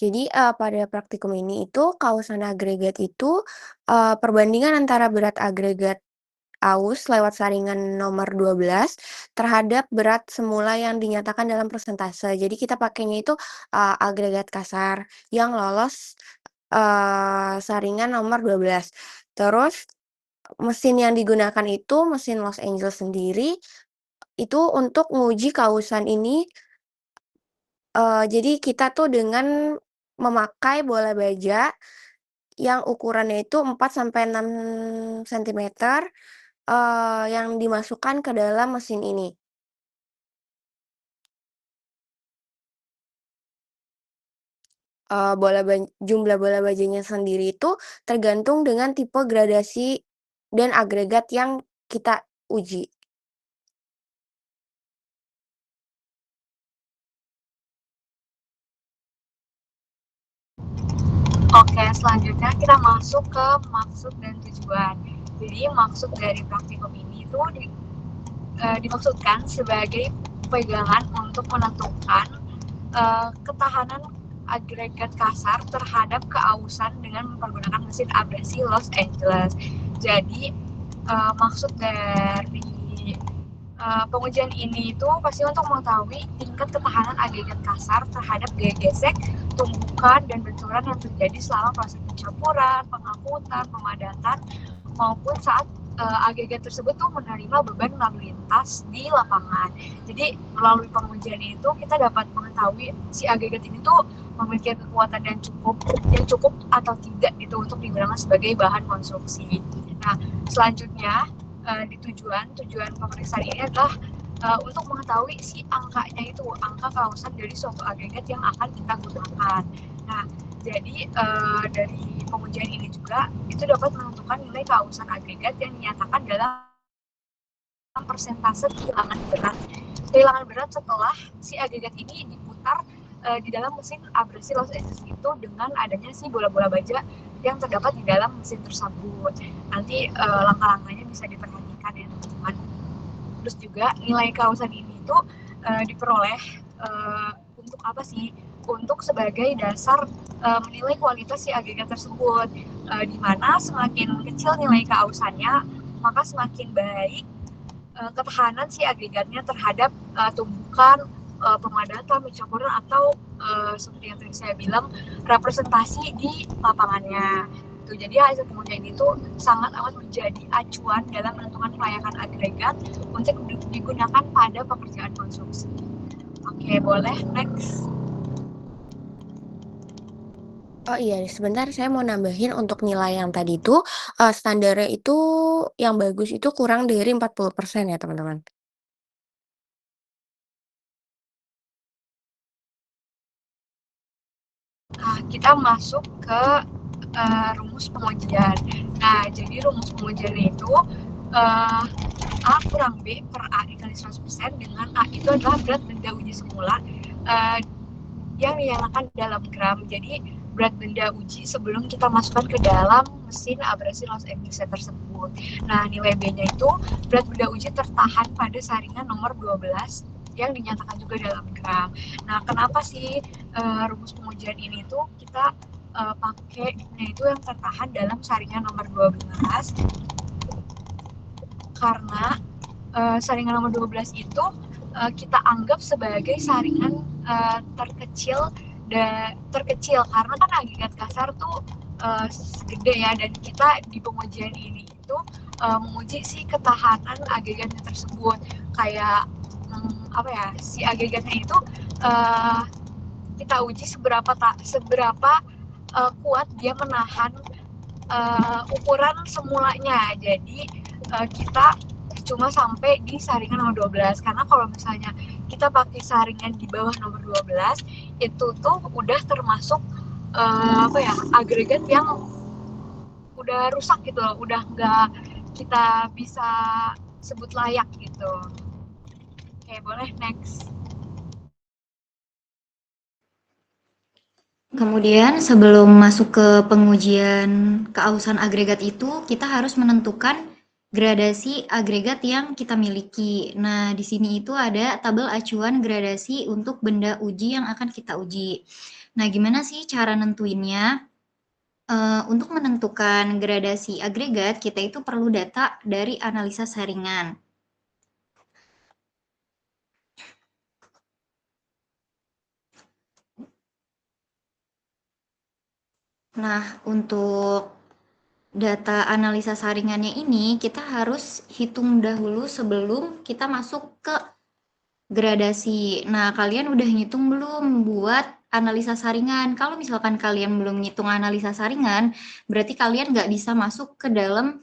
Jadi, pada praktikum ini itu kausan agregat itu, perbandingan antara berat agregat aus lewat saringan nomor 12 terhadap berat semula yang dinyatakan dalam persentase. Jadi kita pakainya itu, agregat kasar yang lolos, saringan nomor 12. Terus mesin yang digunakan itu mesin Los Angeles sendiri, itu untuk nguji kausan ini. Jadi kita tuh dengan memakai bola baja yang ukurannya itu 4 sampai 6 sentimeter, yang dimasukkan ke dalam mesin ini. Jumlah bola bajanya sendiri itu tergantung dengan tipe gradasi dan agregat yang kita uji. Oke, selanjutnya kita masuk ke maksud dan tujuan. Jadi maksud dari praktikum ini itu dimaksudkan sebagai pegangan untuk menentukan ketahanan agregat kasar terhadap keausan dengan menggunakan mesin abrasi Los Angeles. Jadi maksud dari pengujian ini itu pasti untuk mengetahui tingkat ketahanan agregat kasar terhadap gaya gesek, tumbukan, dan benturan yang terjadi selama proses pencampuran, pengangkutan, pemadatan, maupun saat agregat tersebut tuh menerima beban lalu lintas di lapangan. Jadi melalui pengujian itu kita dapat mengetahui si agregat ini tuh memiliki kekuatan yang cukup atau tidak itu untuk digunakan sebagai bahan konstruksi. Nah, selanjutnya di tujuan pemeriksaan ini adalah untuk mengetahui si angkanya itu, angka kausan dari suatu agregat yang akan kita gunakan. Nah, jadi dari pengujian ini juga itu dapat menentukan nilai kausan agregat yang dinyatakan dalam persentase kehilangan berat. Kehilangan berat setelah si agregat ini diputar di dalam mesin abrasi Los Angeles itu dengan adanya si bola-bola baja yang terdapat di dalam mesin tersebut. Nanti langkah-langkahnya bisa diperhatikan ya teman-teman. Terus juga nilai kausan ini itu diperoleh untuk apa sih? Untuk sebagai dasar menilai kualitas si agregat tersebut. Di mana semakin kecil nilai kausannya, maka semakin baik ketahanan si agregatnya terhadap tumbukan, pemadatan, pencampuran, atau seperti yang tadi saya bilang, representasi di lapangannya. Tuh, jadi hasil pengujian itu sangat amat menjadi acuan dalam menentukan kelayakan agregat untuk digunakan pada pekerjaan konstruksi. Oke, boleh next. Oh iya, sebentar saya mau nambahin untuk nilai yang tadi itu, standarnya itu yang bagus itu kurang dari 40% ya, teman-teman. Kita masuk ke rumus pengujian. Nah, jadi rumus pengujian itu A kurang B per A dikali 100% dengan A itu adalah berat benda uji semula yang dinyatakan dalam gram. Jadi berat benda uji sebelum kita masukkan ke dalam mesin abrasi Los Angeles tersebut. Nah, nilai B-nya itu berat benda uji tertahan pada saringan nomor 12 yang dinyatakan juga dalam gram. Nah, kenapa sih rumus pengujian ini tuh kita pakai itu yang tertahan dalam saringan nomor 12? Karena saringan nomor 12 itu kita anggap sebagai saringan terkecil karena kan agregat kasar tuh segede ya, dan kita di pengujian ini itu menguji si ketahanan agregatnya tersebut, kayak apa ya, si agregatnya itu kita uji seberapa kuat dia menahan ukuran semulanya. Jadi kita cuma sampai di saringan nomor 12, karena kalau misalnya kita pakai saringan di bawah nomor 12 itu tuh udah termasuk agregat yang udah rusak gitu loh, udah nggak kita bisa sebut layak gitu. Oke, boleh next. Kemudian sebelum masuk ke pengujian keausan agregat itu, kita harus menentukan gradasi agregat yang kita miliki. Nah, di sini itu ada tabel acuan gradasi untuk benda uji yang akan kita uji. Nah, gimana sih cara nentuinnya? Untuk menentukan gradasi agregat, kita itu perlu data dari analisa saringan. Nah, untuk data analisa saringannya ini, kita harus hitung dahulu sebelum kita masuk ke gradasi. Nah, kalian udah ngitung belum buat analisa saringan? Kalau misalkan kalian belum ngitung analisa saringan, berarti kalian nggak bisa masuk ke dalam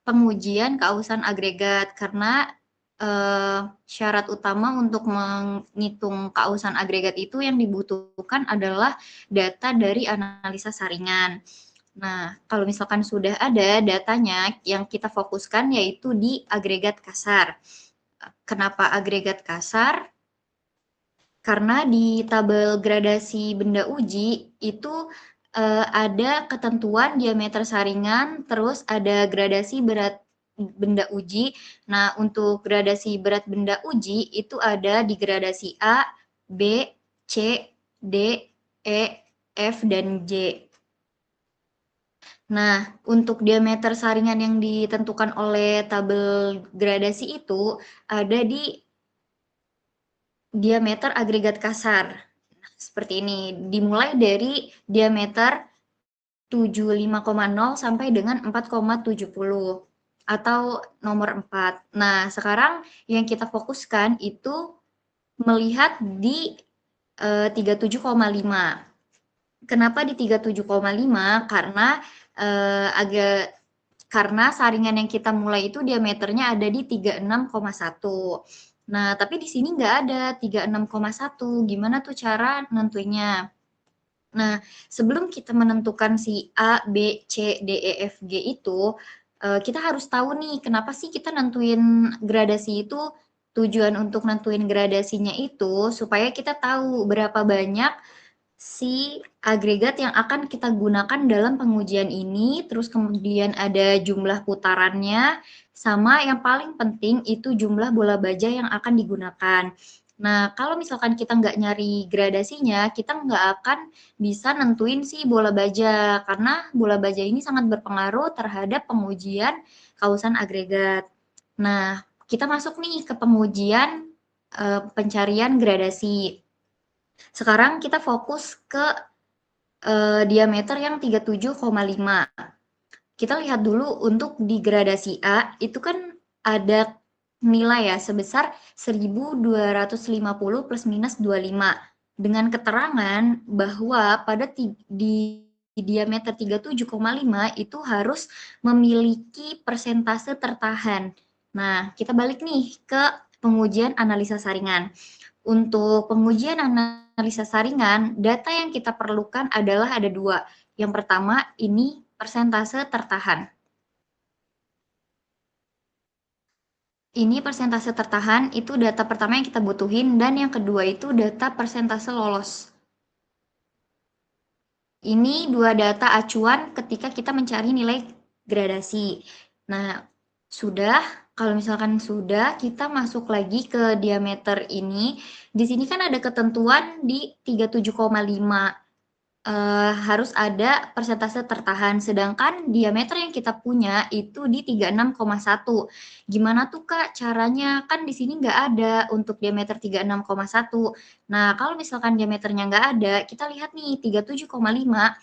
pengujian keausan agregat karena syarat utama untuk menghitung keausan agregat itu yang dibutuhkan adalah data dari analisa saringan. Nah, kalau misalkan sudah ada datanya, yang kita fokuskan yaitu di agregat kasar. Kenapa agregat kasar? Karena di tabel gradasi benda uji itu ada ketentuan diameter saringan, terus ada gradasi berat benda uji. Nah, untuk gradasi berat benda uji itu ada di gradasi A, B, C, D, E, F, dan J. Nah, untuk diameter saringan yang ditentukan oleh tabel gradasi itu ada di diameter agregat kasar. Nah, seperti ini, dimulai dari diameter 75,0 sampai dengan 4,70 atau nomor 4. Nah, sekarang yang kita fokuskan itu melihat di 37,5. Kenapa di 37,5? Karena saringan yang kita mulai itu diameternya ada di 36,1. Nah, tapi di sini nggak ada 36,1. Gimana tuh cara nentuinnya? Nah, sebelum kita menentukan si A, B, C, D, E, F, G itu, kita harus tahu nih kenapa sih kita nentuin gradasi itu. Tujuan untuk nentuin gradasinya itu supaya kita tahu berapa banyak si agregat yang akan kita gunakan dalam pengujian ini, terus kemudian ada jumlah putarannya, sama yang paling penting itu jumlah bola baja yang akan digunakan. Nah, kalau misalkan kita nggak nyari gradasinya, kita nggak akan bisa nentuin si bola baja, karena bola baja ini sangat berpengaruh terhadap pengujian kausan agregat. Nah, kita masuk nih ke pengujian pencarian gradasi. Sekarang kita fokus ke diameter yang 37,5. Kita lihat dulu untuk di gradasi A, itu kan ada nilai ya sebesar 1250 plus minus 25. Dengan keterangan bahwa pada di diameter 37,5 itu harus memiliki persentase tertahan. Nah, kita balik nih ke pengujian analisa saringan. Untuk pengujian analisa saringan, data yang kita perlukan adalah ada 2. Yang pertama, ini persentase tertahan. Ini persentase tertahan, itu data pertama yang kita butuhin, dan yang kedua itu data persentase lolos. Ini 2 data acuan ketika kita mencari nilai gradasi. Nah, kalau misalkan sudah, kita masuk lagi ke diameter ini. Di sini kan ada ketentuan di 37,5. Harus ada persentase tertahan, sedangkan diameter yang kita punya itu di 36,1. Gimana tuh Kak caranya? Kan di sini nggak ada untuk diameter 36,1. Nah, kalau misalkan diameternya nggak ada, kita lihat nih 37,5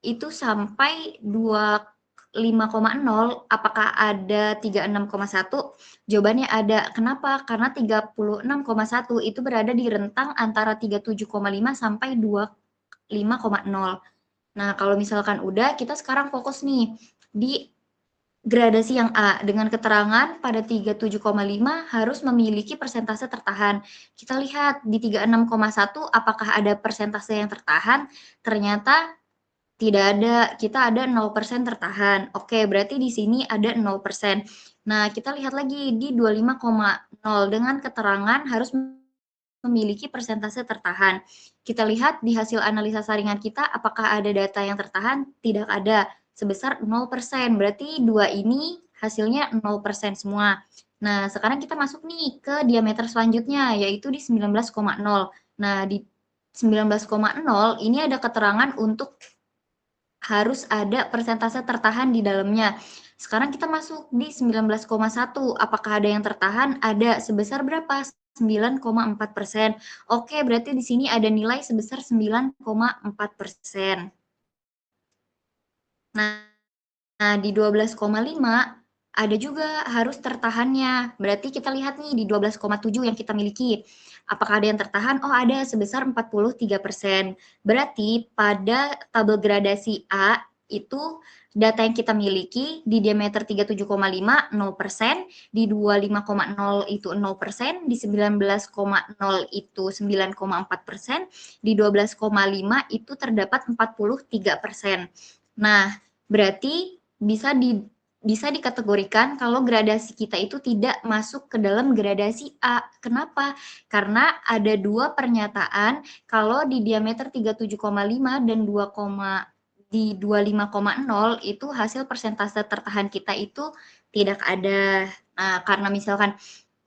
itu sampai 25,0, apakah ada 36,1? Jawabannya ada. Kenapa? Karena 36,1 itu berada di rentang antara 37,5 sampai 25,0. Nah, kalau misalkan udah, kita sekarang fokus nih di gradasi yang A dengan keterangan pada 37,5 harus memiliki persentase tertahan. Kita lihat di 36,1 apakah ada persentase yang tertahan? Ternyata tidak ada, kita ada 0% tertahan. Oke, berarti di sini ada 0%. Nah, kita lihat lagi di 25,0 dengan keterangan harus memiliki persentase tertahan. Kita lihat di hasil analisa saringan kita apakah ada data yang tertahan? Tidak ada, sebesar 0%. Berarti 2 ini hasilnya 0% semua. Nah, sekarang kita masuk nih ke diameter selanjutnya, yaitu di 19,0. Nah, di 19,0 ini ada keterangan untuk harus ada persentase tertahan di dalamnya. Sekarang kita masuk di 19,1. Apakah ada yang tertahan? Ada. Sebesar berapa? 9,4%. Oke, berarti di sini ada nilai sebesar 9,4%. Nah, di 12,5 ada juga harus tertahannya. Berarti kita lihat nih di 12,7 yang kita miliki. Apakah ada yang tertahan? Oh, ada sebesar 43%. Berarti pada tabel gradasi A itu data yang kita miliki di diameter 37,5 0%, di 25,0 itu 0%, di 19,0 itu 9,4%, di 12,5 itu terdapat 43%. Nah, berarti bisa dikategorikan kalau gradasi kita itu tidak masuk ke dalam gradasi A. Kenapa? Karena ada dua pernyataan kalau di diameter 37,5 dan di 25,0 itu hasil persentase tertahan kita itu tidak ada. Nah,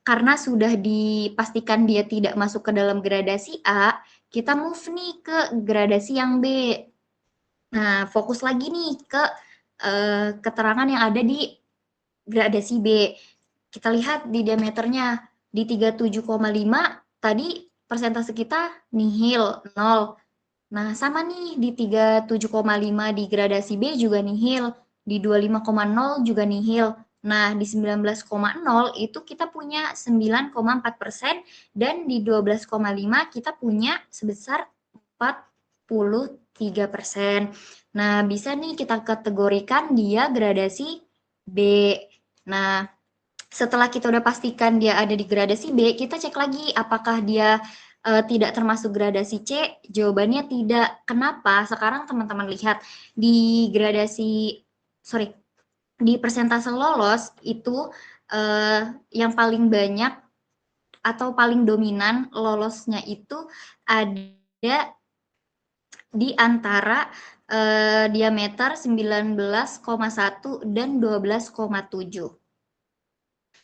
karena sudah dipastikan dia tidak masuk ke dalam gradasi A, kita move nih ke gradasi yang B. Nah, fokus lagi nih ke keterangan yang ada di gradasi B. Kita lihat di diameternya di 37,5 tadi persentase kita nihil 0. Nah, sama nih di 37,5 di gradasi B juga nihil, di 25,0 juga nihil. Nah, di 19,0 itu kita punya 9,4% dan di 12,5 kita punya sebesar 43%. Nah, bisa nih kita kategorikan dia gradasi B. Nah, setelah kita udah pastikan dia ada di gradasi B, kita cek lagi apakah dia tidak termasuk gradasi C. Jawabannya tidak. Kenapa? Sekarang teman-teman lihat di di persentase lolos itu yang paling banyak atau paling dominan lolosnya itu ada di antara diameter 19,1 dan 12,7.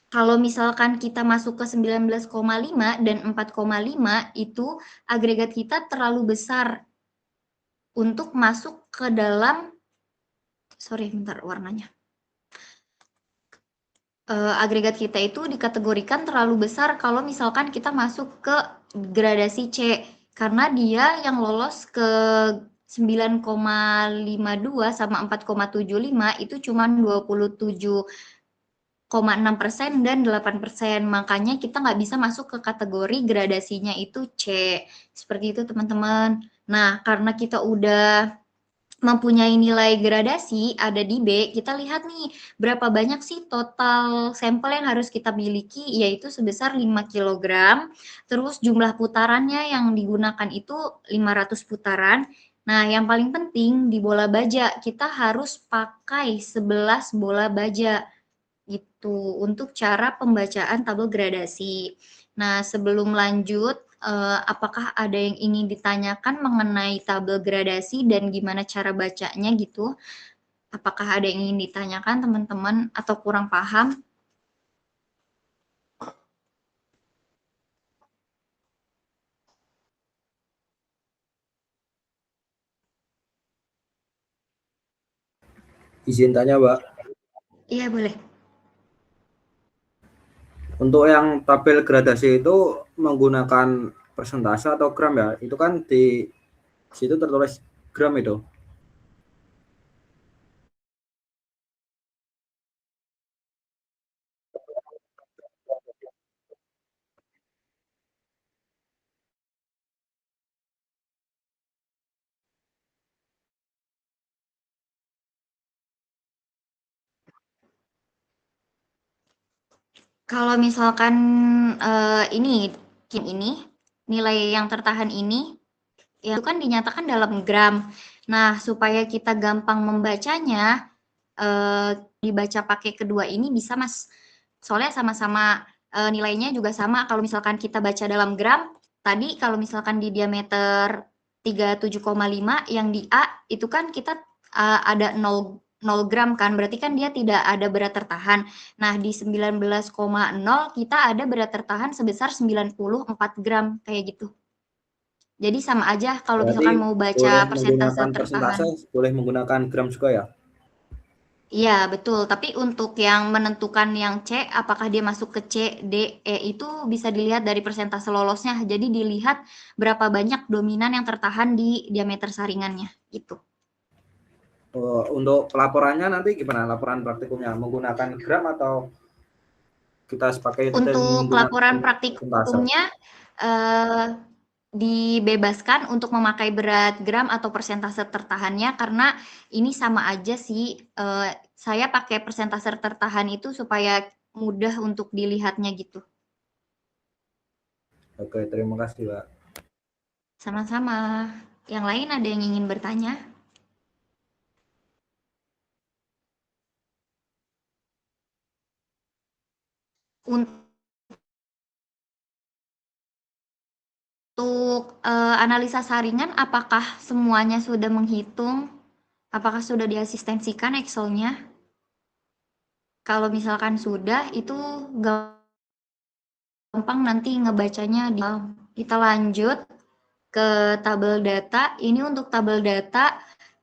Kalau misalkan kita masuk ke 19,5 dan 4,5 itu agregat kita terlalu besar untuk masuk ke dalam warnanya. Agregat kita itu dikategorikan terlalu besar kalau misalkan kita masuk ke gradasi C, karena dia yang lolos ke 9,52 sama 4,75 itu cuma 27,6% dan 8%. Makanya kita nggak bisa masuk ke kategori gradasinya itu C. Seperti itu teman-teman. Nah, karena kita udah mempunyai nilai gradasi ada di B, kita lihat nih berapa banyak sih total sampel yang harus kita miliki, yaitu sebesar 5 kg. Terus jumlah putarannya yang digunakan itu 500 putaran. Nah, yang paling penting di bola baja, kita harus pakai 11 bola baja gitu untuk cara pembacaan tabel gradasi. Nah, sebelum lanjut, apakah ada yang ingin ditanyakan mengenai tabel gradasi dan gimana cara bacanya gitu? Apakah ada yang ingin ditanyakan teman-teman atau kurang paham? Izin tanya, Mbak. Iya, boleh. Untuk yang tabel gradasi itu menggunakan persentase atau gram ya? Itu kan di situ tertulis gram itu. Kalau misalkan ini nilai yang tertahan ini ya itu kan dinyatakan dalam gram. Nah, supaya kita gampang membacanya, dibaca pakai kedua ini bisa, Mas. Soalnya sama-sama nilainya juga sama. Kalau misalkan kita baca dalam gram, tadi kalau misalkan di diameter 37,5 yang di A itu kan kita ada 0 gram kan, berarti kan dia tidak ada berat tertahan. Nah, di 19,0 kita ada berat tertahan sebesar 94 gram, kayak gitu. Jadi sama aja kalau Berarti misalkan mau baca boleh persentase menggunakan tertahan. persentase, boleh menggunakan gram juga ya? Iya, betul. Tapi untuk yang menentukan yang C, apakah dia masuk ke C, D, E itu bisa dilihat dari persentase lolosnya. Jadi dilihat berapa banyak dominan yang tertahan di diameter saringannya gitu. Untuk pelaporannya nanti gimana? Laporan praktikumnya menggunakan gram atau kita sepakai itu dan Untuk laporan menggunakan persentase? praktikumnya dibebaskan untuk memakai berat gram atau persentase tertahannya karena ini sama aja sih. Saya pakai persentase tertahan itu supaya mudah untuk dilihatnya gitu. Oke, terima kasih, Mbak. Sama-sama. Yang lain ada yang ingin bertanya? Untuk analisa saringan, apakah semuanya sudah menghitung? Apakah sudah diasistensikan Excel-nya? Kalau misalkan sudah, itu gampang nanti ngebacanya. Kita lanjut ke tabel data. Ini untuk tabel data.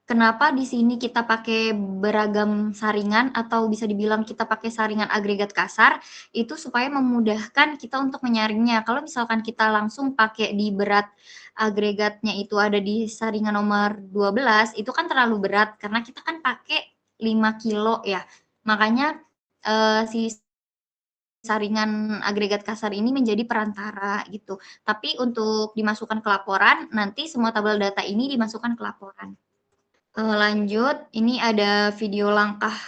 Kenapa di sini kita pakai beragam saringan atau bisa dibilang kita pakai saringan agregat kasar, itu supaya memudahkan kita untuk menyaringnya. Kalau misalkan kita langsung pakai di berat agregatnya itu ada di saringan nomor 12, itu kan terlalu berat karena kita kan pakai 5 kilo ya. Makanya si saringan agregat kasar ini menjadi perantara gitu. Tapi untuk dimasukkan ke laporan, nanti semua tabel data ini dimasukkan ke laporan. Lanjut, ini ada video langkahnya.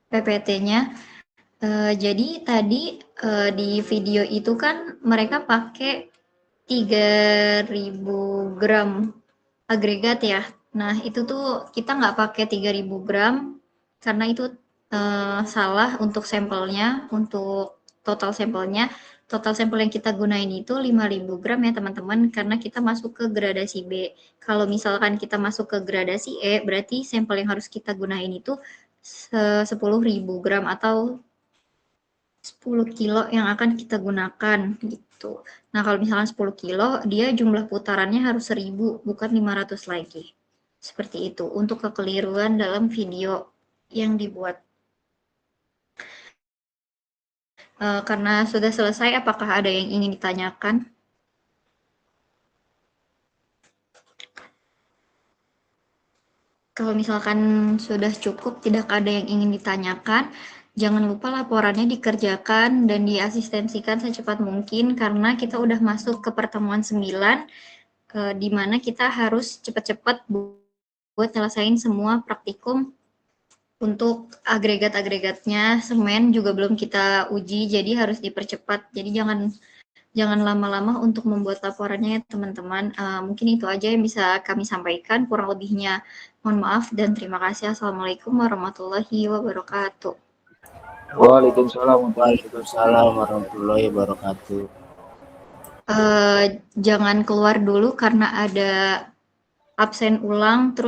PPT-nya. Jadi tadi di video itu kan mereka pakai 3.000 gram agregat ya. Nah itu tuh kita nggak pakai 3.000 gram karena itu salah untuk sampelnya, untuk total sampelnya. Total sampel yang kita gunain itu 5.000 gram ya teman-teman, karena kita masuk ke gradasi B. Kalau misalkan kita masuk ke gradasi E, berarti sampel yang harus kita gunain itu 10.000 gram atau 10 kilo yang akan kita gunakan gitu. Nah, kalau misalkan 10 kilo, dia jumlah putarannya harus 1000, bukan 500 lagi. Seperti itu, untuk kekeliruan dalam video yang dibuat. Karena sudah selesai, apakah ada yang ingin ditanyakan? Kalau misalkan sudah cukup, tidak ada yang ingin ditanyakan, jangan lupa laporannya dikerjakan dan diasistensikan secepat mungkin karena kita udah masuk ke pertemuan 9, di mana kita harus cepat-cepat buat nyelesain semua praktikum. Untuk agregat-agregatnya, semen juga belum kita uji, jadi harus dipercepat. Jadi jangan lama-lama untuk membuat laporannya ya teman-teman. Mungkin itu aja yang bisa kami sampaikan. Kurang lebihnya mohon maaf dan terima kasih. Assalamualaikum warahmatullahi wabarakatuh. Waalaikumsalam warahmatullahi wabarakatuh. Jangan keluar dulu karena ada absen ulang. Terus